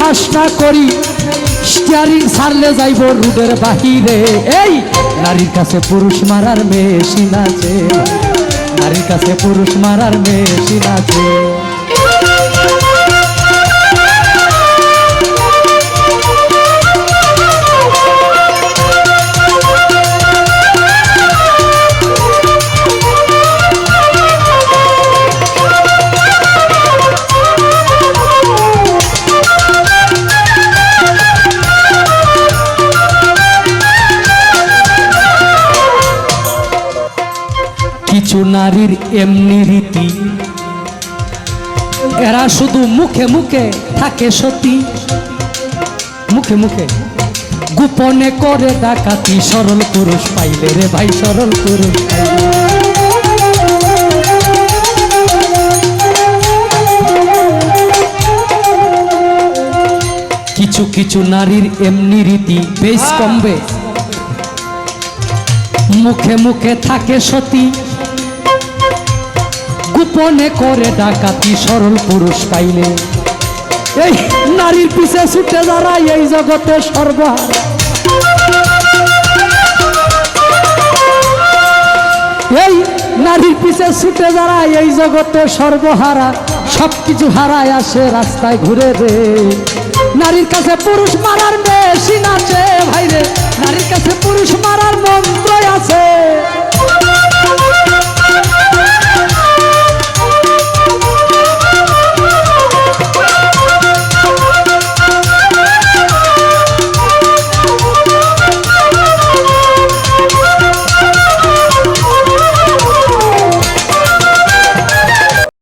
কাজটা করি স্টিয়ারিং ছাড়লে যাইব রুডের বাহিরে। এই নারীর কাছে পুরুষ মারার মেশিন আছে, নারীর কাছে পুরুষ মারার মেশিন আছে। কিছু নারীর এমনি রীতি, এরা শুধু মুখে মুখে থাকে সতী, মুখে মুখে গোপনে করে ডাকাতি। সরল পুরুষ পাইলে রে ভাই, সরল পুরুষ পাইলে। কিছু কিছু নারীর এমনি রীতি বেশ কমবে, মুখে মুখে থাকে সতী, গোপনে করে ডাকাতি। সরল পুরুষ পাইলে এই নারীর পিছে ছুটে যারা এই জগতে সর্বহারা। এই নারীর পিছে ছুটে যারা এই জগতে সর্বহারা, সবকিছু হারায় আসে রাস্তায় ঘুরে রে। নারীর কাছে পুরুষ মারার মেশিন আছে ভাইরে, নারীর কাছে পুরুষ মারার মন্ত্র আছে।